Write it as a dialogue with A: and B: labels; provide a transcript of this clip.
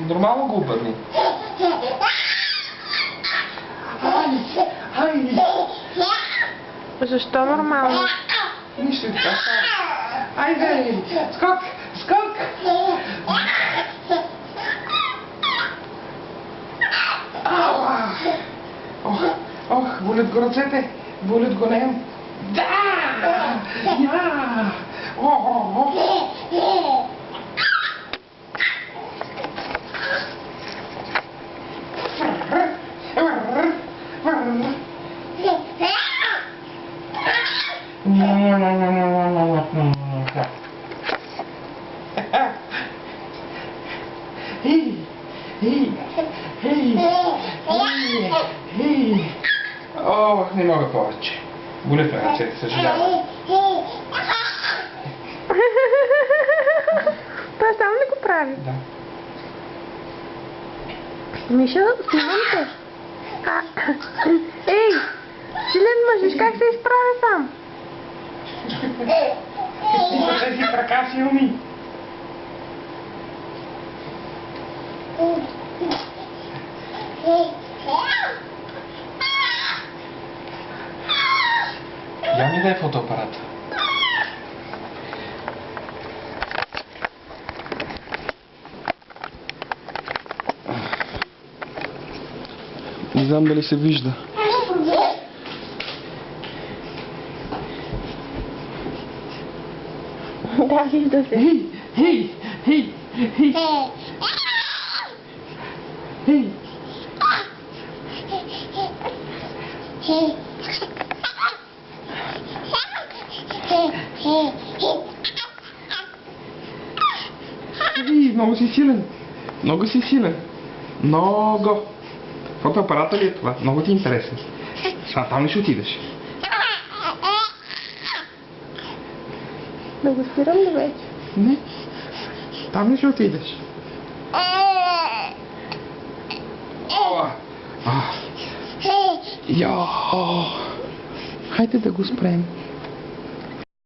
A: Нормално го обърни. Ай!
B: Защо нормално?
A: Нищо така става. Айде! Скок! Скок! Ауа! Ох, болят го ръцете! Болят го нем! Да! Я! О! Хей! Хей! Хей! Хей! Ох, не мога повече. Болят ме ръцете, съжалявам.
B: Той сам ли го прави?
A: Да.
B: Миша, снимам те. Ей! Силен мъж, виж как се изправя сам.
A: Има тези крака силни. Я ми дай фотоапарата. Не знам дали се вижда.
B: Да, вижда се.
A: Хей! Хей! Хей! Хей! Хей! Ей, много си силен. Много си силен. Много. Фотоапарата ли е това? Много ти е интересен. А там ли ще отидеш?
B: Да го спирам ли вече?
A: Не. Там ли ще отидеш? Я. Хайде да го спрем.